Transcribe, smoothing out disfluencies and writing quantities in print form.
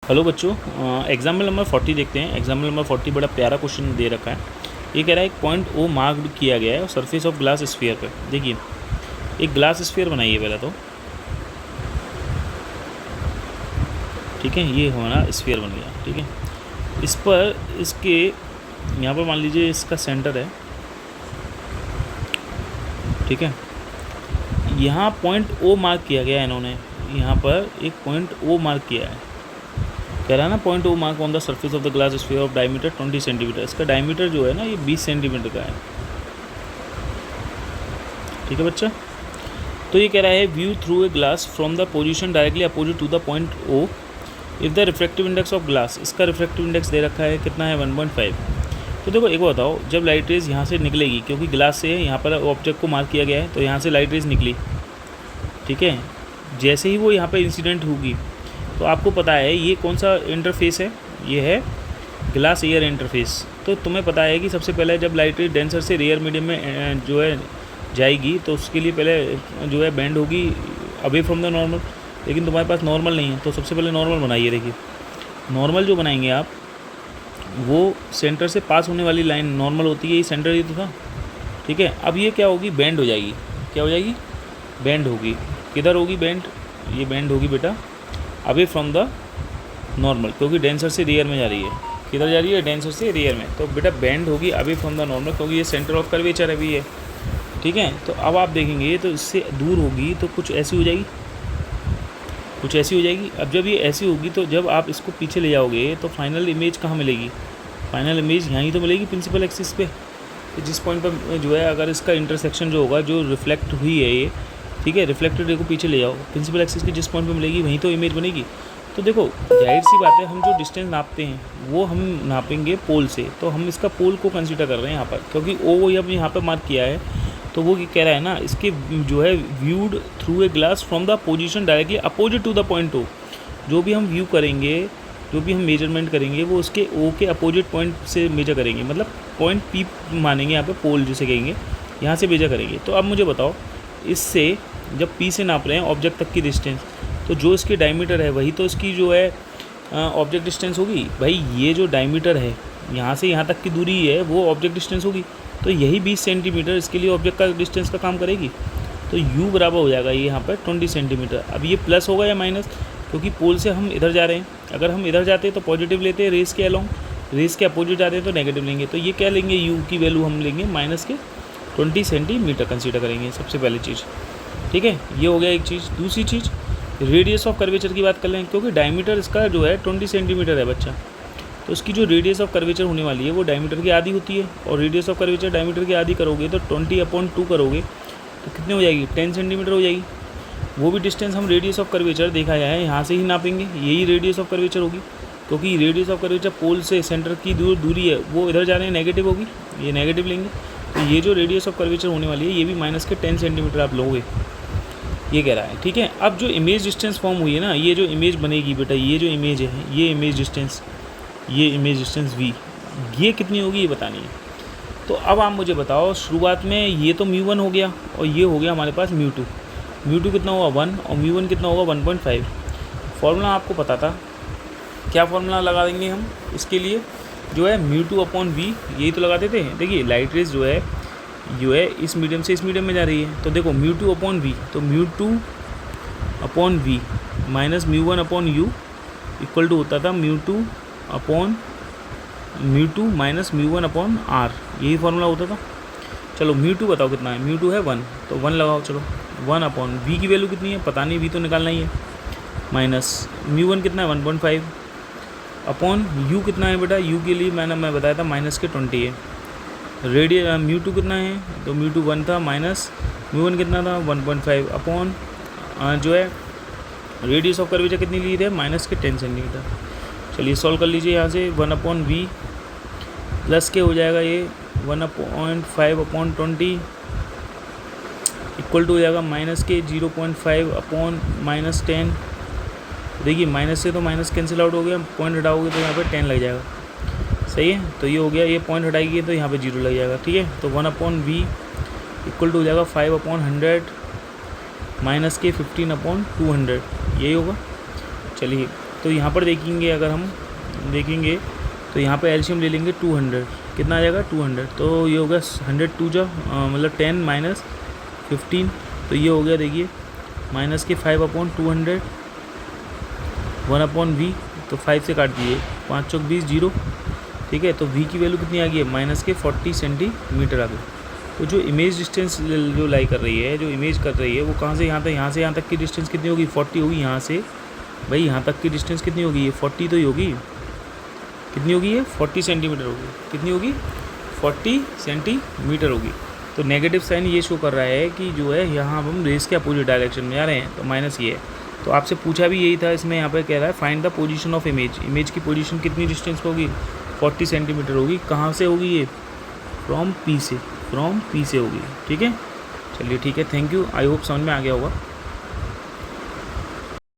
Hello बच्चों, example number 40 देखते हैं। एग्जाम्पल नंबर 40 बड़ा प्यारा क्वेश्चन दे रखा है। ये कह रहा है एक पॉइंट ओ मार्क किया गया है सरफेस ऑफ ग्लास स्फीयर पे। देखिए, एक ग्लास स्फीयर बनाइए पहले तो, ठीक है। ये हमारा स्फीयर बन गया, ठीक है। इस पर इसके यहाँ पर मान लीजिए इसका सेंटर है, ठीक है। यहाँ पॉइंट ओ मार्क किया गया है, इन्होंने यहाँ पर एक पॉइंट ओ मार्क किया है। कह रहा है ना, point O mark on the surface of the glass sphere of diameter 20 centimetre. इसका डायमीटर जो है ना, ये 20 सेंटीमीटर का है, ठीक है बच्चा। तो ये कह रहा है view through a glass from the position directly opposite to the point O if the refractive index of glass. इसका रिफ्रैक्टिव इंडेक्स दे रखा है कितना है, 1.5। तो देखो एक बात बताओ, जब लाइट रेज यहाँ से निकलेगी, क्योंकि ग्लास से यहाँ पर ऑब्जेक्ट को मार्क किया गया है, तो यहाँ से लाइट रेज निकली, ठीक है। जैसे ही वो यहाँ पर इंसिडेंट होगी, तो आपको पता है ये कौन सा इंटरफेस है, ये है ग्लास एयर इंटरफेस। तो तुम्हें पता है कि सबसे पहले जब लाइट रेज डेंसर से रेयर मीडियम में जो है जाएगी, तो उसके लिए पहले जो है बेंड होगी अवे फ्रॉम द नॉर्मल। लेकिन तुम्हारे पास नॉर्मल नहीं है, तो सबसे पहले नॉर्मल बनाइए। देखिए, नॉर्मल जो बनाएंगे आप, वो सेंटर से पास होने वाली लाइन नॉर्मल होती है, ये सेंटर ही तो था, ठीक है। अब ये क्या होगी, बेंड हो जाएगी। क्या हो जाएगी, बेंड होगी। किधर होगी बेंड, ये बेंड होगी बेटा अवे फ्रॉम द नॉर्मल, क्योंकि डेंसर से रियर में जा रही है। किधर जा रही है, डेंसर से रियर में। तो बेटा बेंड होगी अवे फ्रॉम द नॉर्मल, क्योंकि ये सेंटर ऑफ कर्वेचर अभी है, ठीक है। तो अब आप देखेंगे तो इससे दूर होगी, तो कुछ ऐसी हो जाएगी, कुछ ऐसी हो जाएगी। अब जब ये ऐसी होगी, तो जब आप इसको पीछे ले जाओगे, तो फाइनल इमेज कहाँ मिलेगी, फाइनल इमेज यहीं तो मिलेगी प्रिंसिपल एक्सिस पे। तो जिस पॉइंट पर जो है, अगर इसका इंटरसेक्शन जो होगा, जो रिफ्लेक्ट हुई है ये, ठीक है, रिफ्लेक्टेड रे को पीछे ले जाओ, प्रिंसिपल एक्सिस की जिस पॉइंट पे मिलेगी वहीं तो इमेज बनेगी। तो देखो, जाहिर सी बात है, हम जो डिस्टेंस नापते हैं वो हम नापेंगे पोल से। तो हम इसका पोल को कंसीडर कर रहे हैं यहाँ पर, क्योंकि ओ जब यहाँ पर मार्क किया है, तो वो कह रहा है ना, इसके जो है viewed through a glass from the position directly opposite to the point O. जो भी हम व्यू करेंगे, जो भी हम मेजरमेंट करेंगे, वो उसके ओ के अपोजिट पॉइंट से मेजर करेंगे। मतलब पॉइंट पी मानेंगे यहाँ पे, पोल जिसे कहेंगे, यहाँ से मेजर करेंगे। तो अब मुझे बताओ, इससे जब पी से नाप रहे हैं ऑब्जेक्ट तक की डिस्टेंस, तो जो इसकी डायमीटर है वही तो इसकी जो है ऑब्जेक्ट डिस्टेंस होगी। भाई ये जो डायमीटर है, यहाँ से यहाँ तक की दूरी है, वो ऑब्जेक्ट डिस्टेंस होगी। तो यही 20 सेंटीमीटर इसके लिए ऑब्जेक्ट का डिस्टेंस का काम करेगी। तो u बराबर हो जाएगा ये यहाँ पर 20 सेंटीमीटर। अब ये प्लस होगा या माइनस, क्योंकि पोल से हम इधर जा रहे हैं। अगर हम इधर जाते हैं तो पॉजिटिव लेते हैं रेस के अलोंग, रेस के अपोजिट जाते हैं तो नेगेटिव लेंगे। तो ये क्या लेंगे, u की वैल्यू हम लेंगे माइनस के 20 सेंटीमीटर कंसीडर करेंगे सबसे पहली चीज़, ठीक है। ये हो गया एक चीज़। दूसरी चीज़, रेडियस ऑफ कर्वेचर की बात कर लें, क्योंकि डायमीटर इसका जो है 20 सेंटीमीटर है बच्चा। तो इसकी जो रेडियस ऑफ कर्वेचर होने वाली है वो डायमीटर की आधी होती है, और रेडियस ऑफ कर्वेचर डायमीटर की आधी करोगे तो 20/2 करोगे तो कितने हो जाएगी, 10 सेंटीमीटर हो जाएगी। वो भी डिस्टेंस हम रेडियस ऑफ कर्वेचर देखा जाए यहाँ से ही नापेंगे, यही रेडियस ऑफ कर्वेचर होगी, क्योंकि रेडियस ऑफ कर्वेचर पोल से सेंटर की दूरी है, वो इधर जा रहे हैं, नेगेटिव होगी, ये नेगेटिव लेंगे। तो ये जो रेडियस ऑफ कर्वेचर होने वाली है, ये भी माइनस के 10 सेंटीमीटर आप लोगे, ये कह रहा है, ठीक है। अब जो इमेज डिस्टेंस फॉर्म हुई है ना, ये जो इमेज बनेगी बेटा, ये जो इमेज है, ये इमेज डिस्टेंस v, ये कितनी होगी ये बतानी है। तो अब आप मुझे बताओ, शुरुआत में ये तो μ1 हो गया, और ये हो गया हमारे पास μ2। μ2 कितना होगा 1, और μ1 कितना होगा 1.5। फॉर्मूला आपको पता था, क्या फॉर्मूला लगा देंगे हम इसके लिए, जो है μ2/v, यही तो लगाते थे। देखिए लाइट रेज जो है इस मीडियम से इस मीडियम में जा रही है, तो देखो μ2/v, तो μ2/v minus μ1/u equal to होता था μ2 माइनस μ1/r, यही फार्मूला होता था। चलो μ2 बताओ कितना है, μ2 है 1, तो 1 लगाओ। चलो 1/v की वैल्यू कितनी है पता नहीं, v तो निकालना ही है, माइनस μ1 कितना है 1.5 अपॉन u कितना है बेटा, u के लिए मैं बताया था माइनस के 20 है। μ2 कितना है, तो μ2 1 था, माइनस μ1 कितना था 1.5 अपॉन जो है रेडियस ऑफ कर्वेचर कितनी ली थे, माइनस के 10 सेंटीमीटर। चलिए सॉल्व कर लीजिए यहाँ से, 1/v प्लस के हो जाएगा ये 1.5/20 इक्वल टू हो जाएगा माइनस के 0.5 अपॉन माइनस 10। देखिए माइनस से तो माइनस कैंसिल आउट हो गया, पॉइंट हटाओगे तो यहाँ पे 10 लग जाएगा, सही है। तो ये हो गया, ये पॉइंट हटाएगी तो यहाँ पे 0 लग जाएगा, ठीक है। तो 1/v इक्वल टू हो जाएगा 5/100 माइनस के 15/200, यही होगा। चलिए तो यहाँ पर देखेंगे, अगर हम देखेंगे तो यहाँ पर एलसीएम ले लेंगे 200, कितना आ जाएगा 200, तो ये होगा 100 टू जा मतलब 10 माइनस 15, तो ये हो गया देखिए माइनस के 5/200 1/v, तो 5 से काट दिए 5 चौक 20 0, ठीक है। तो v की वैल्यू कितनी आ गई है माइनस के 40 सेंटीमीटर आ गई। तो जो इमेज डिस्टेंस जो लाई कर रही है, जो इमेज कर रही है वो कहाँ से यहाँ तक, यहाँ से यहाँ तक की डिस्टेंस कितनी होगी 40 होगी। यहाँ से भाई यहाँ तक की डिस्टेंस कितनी होगी, ये 40 तो ही होगी, कितनी होगी ये 40 सेंटीमीटर होगी, कितनी होगी 40 सेंटीमीटर होगी। तो नेगेटिव साइन ये शो कर रहा है कि जो है यहाँ हम रेस के अपोजिट डायरेक्शन में जा रहे हैं, तो माइनस ये है। तो आपसे पूछा भी यही था, इसमें यहाँ पे कह रहा है find the position of image, image की पोजीशन कितनी डिस्टेंस पर होगी 40 सेंटीमीटर होगी। कहाँ से होगी ये, फ्रॉम पी से होगी, ठीक है। चलिए ठीक है, थैंक यू, आई होप समझ में आ गया होगा।